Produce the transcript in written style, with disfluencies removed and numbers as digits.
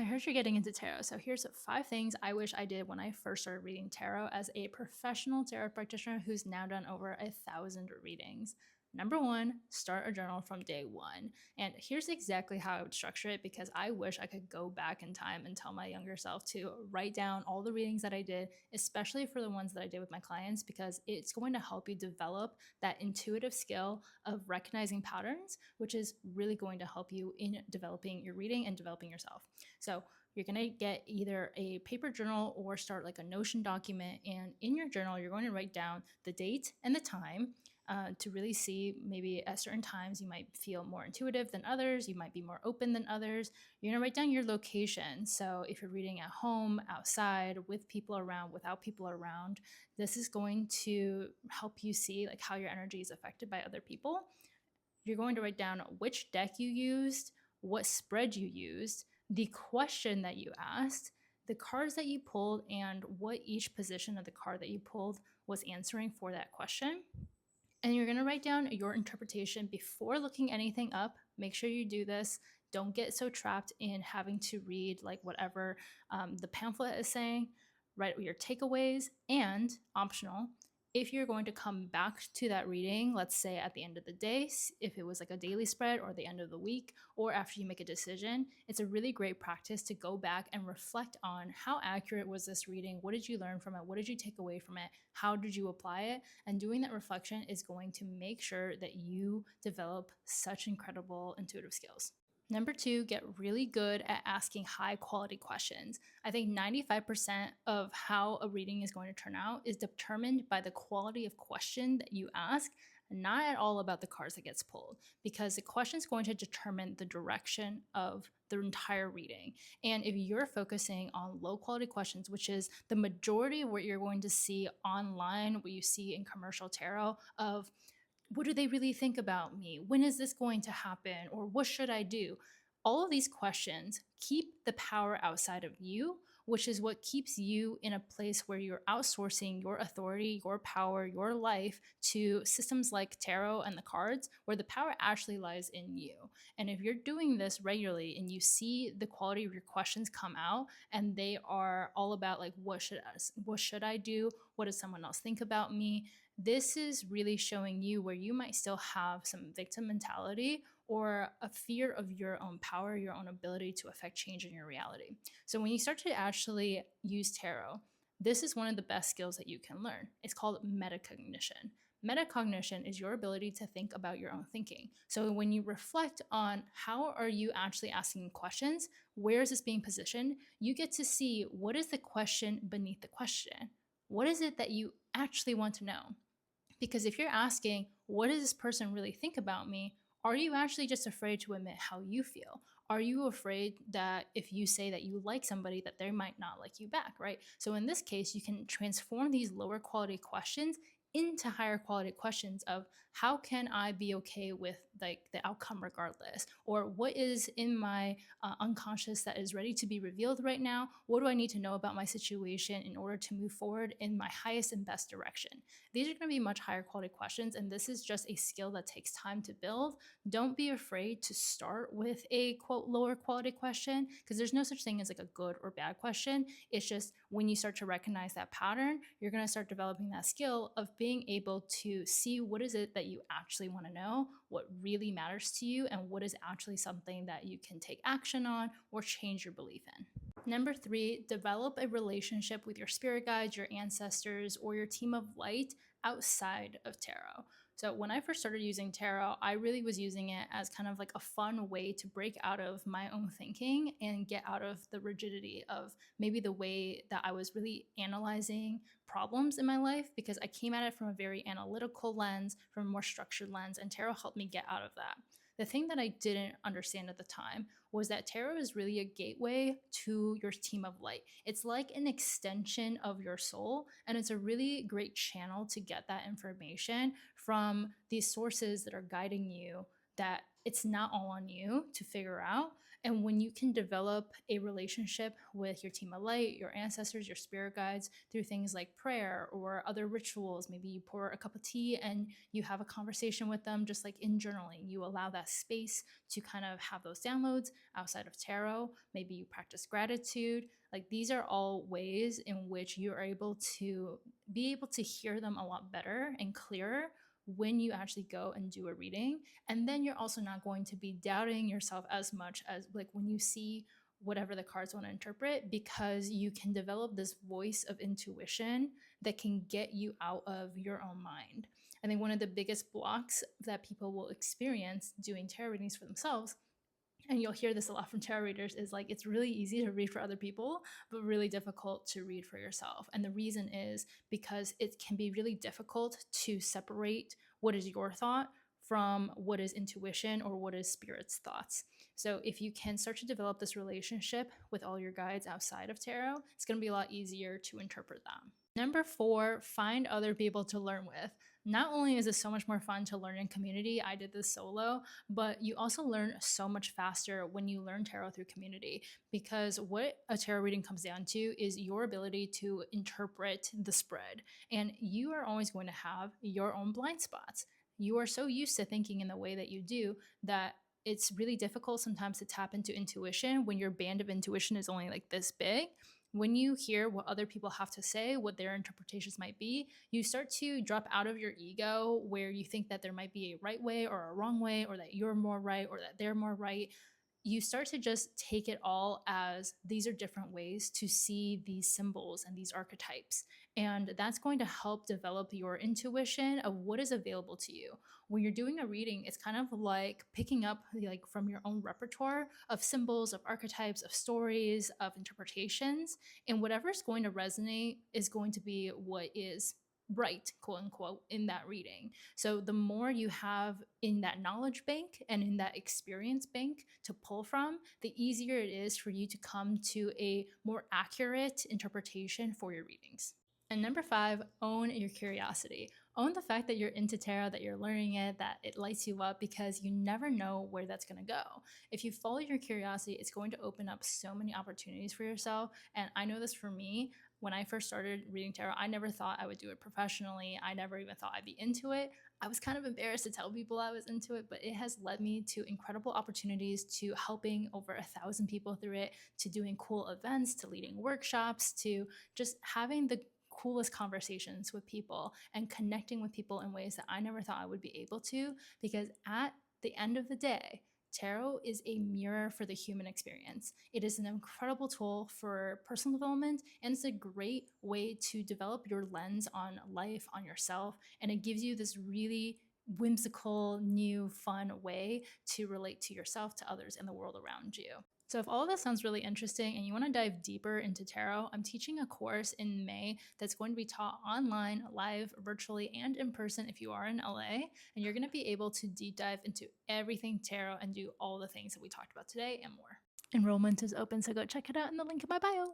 I heard you're getting into tarot. So here's 5 things I wish I did when I first started reading tarot as a professional tarot practitioner who's now done over 1,000 readings. Number one, start a journal from day one. And here's exactly how I would structure it because I wish I could go back in time and tell my younger self to write down all the readings that I did, especially for the ones that I did with my clients, because it's going to help you develop that intuitive skill of recognizing patterns, which is really going to help you in developing your reading and developing yourself. So you're going to get either a paper journal or start like a Notion document. And in your journal, you're going to write down the date and the time to really see maybe at certain times you might feel more intuitive than others. You might be more open than others. You're going to write down your location. So if you're reading at home, outside, with people around, without people around, this is going to help you see like how your energy is affected by other people. You're going to write down which deck you used, what spread you used, the question that you asked, the cards that you pulled, and what each position of the card that you pulled was answering for that question. And you're going to write down your interpretation before looking anything up. Make sure you do this. Don't get so trapped in having to read like whatever the pamphlet is saying. Write your takeaways, and optional, if you're going to come back to that reading, let's say at the end of the day, if it was like a daily spread or the end of the week, or after you make a decision, it's a really great practice to go back and reflect on how accurate was this reading? What did you learn from it? What did you take away from it? How did you apply it? And doing that reflection is going to make sure that you develop such incredible intuitive skills. Number two, get really good at asking high quality questions. I think 95% of how a reading is going to turn out is determined by the quality of question that you ask, not at all about the cards that gets pulled, because the question is going to determine the direction of the entire reading. And if you're focusing on low quality questions, which is the majority of what you're going to see online, what you see in commercial tarot of what do they really think about me? When is this going to happen? Or what should I do? All of these questions keep the power outside of you, which is what keeps you in a place where you're outsourcing your authority, your power, your life to systems like tarot and the cards, where the power actually lies in you. And if you're doing this regularly and you see the quality of your questions come out and they are all about like what should I do? What does someone else think about me? This is really showing you where you might still have some victim mentality or a fear of your own power, your own ability to affect change in your reality. So when you start to actually use tarot, this is one of the best skills that you can learn. It's called metacognition. Metacognition is your ability to think about your own thinking. So when you reflect on how are you actually asking questions, where is this being positioned, you get to see what is the question beneath the question. What is it that you actually want to know? Because if you're asking, what does this person really think about me? Are you actually just afraid to admit how you feel? Are you afraid that if you say that you like somebody, that they might not like you back, right? So in this case, you can transform these lower quality questions into higher quality questions of how can I be okay with like the outcome regardless, or what is in my unconscious that is ready to be revealed right now? What do I need to know about my situation in order to move forward in my highest and best direction? These are going to be much higher quality questions, and this is just a skill that takes time to build. Don't be afraid to start with a quote lower quality question, because there's no such thing as like a good or bad question. It's just when you start to recognize that pattern, you're going to start developing that skill of being able to see what is it that you actually want to know, what really matters to you, and what is actually something that you can take action on or change your belief in. Number three, develop a relationship with your spirit guides, your ancestors, or your team of light outside of tarot. So when I first started using tarot, I really was using it as kind of like a fun way to break out of my own thinking and get out of the rigidity of maybe the way that I was really analyzing problems in my life, because I came at it from a very analytical lens, from a more structured lens, and tarot helped me get out of that. The thing that I didn't understand at the time was that tarot is really a gateway to your team of light. It's like an extension of your soul, and it's a really great channel to get that information from these sources that are guiding you, that it's not all on you to figure out. And when you can develop a relationship with your team of light, your ancestors, your spirit guides through things like prayer or other rituals, maybe you pour a cup of tea and you have a conversation with them, just like in journaling, you allow that space to kind of have those downloads outside of tarot. Maybe you practice gratitude. Like these are all ways in which you are able to be able to hear them a lot better and clearer when you actually go and do a reading. And then you're also not going to be doubting yourself as much as like when you see whatever the cards want to interpret, because you can develop this voice of intuition that can get you out of your own mind. I think one of the biggest blocks that people will experience doing tarot readings for themselves, and you'll hear this a lot from tarot readers, is like it's really easy to read for other people but really difficult to read for yourself. And the reason is because it can be really difficult to separate what is your thought from what is intuition or what is spirit's thoughts. So if you can start to develop this relationship with all your guides outside of tarot, it's going to be a lot easier to interpret them. Number 4, find other people to learn with. Not only is it so much more fun to learn in community, I did this solo, but you also learn so much faster when you learn tarot through community, because what a tarot reading comes down to is your ability to interpret the spread. And you are always going to have your own blind spots. You are so used to thinking in the way that you do that it's really difficult sometimes to tap into intuition when your band of intuition is only like this big. When you hear what other people have to say, what their interpretations might be, you start to drop out of your ego where you think that there might be a right way or a wrong way, or that you're more right or that they're more right. You start to just take it all as these are different ways to see these symbols and these archetypes. And that's going to help develop your intuition of what is available to you. When you're doing a reading, it's kind of like picking up like from your own repertoire of symbols, of archetypes, of stories, of interpretations, and whatever's going to resonate is going to be what is right, quote unquote, in that reading. So the more you have in that knowledge bank and in that experience bank to pull from, the easier it is for you to come to a more accurate interpretation for your readings. And number 5, own your curiosity. Own the fact that you're into tarot, that you're learning it, that it lights you up, because you never know where that's going to go. If you follow your curiosity, it's going to open up so many opportunities for yourself. And I know this for me. When I first started reading tarot, I never thought I would do it professionally. I never even thought I'd be into it. I was kind of embarrassed to tell people I was into it, but it has led me to incredible opportunities, to helping over 1,000 people through it, to doing cool events, to leading workshops, to just having the coolest conversations with people and connecting with people in ways that I never thought I would be able to. Because at the end of the day, tarot is a mirror for the human experience. It is an incredible tool for personal development, and it's a great way to develop your lens on life, on yourself, and it gives you this really whimsical, new, fun way to relate to yourself, to others, and the world around you. So if all of this sounds really interesting and you want to dive deeper into tarot, I'm teaching a course in May that's going to be taught online, live, virtually, and in person if you are in LA. And you're going to be able to deep dive into everything tarot and do all the things that we talked about today and more. Enrollment is open, so go check it out in the link in my bio.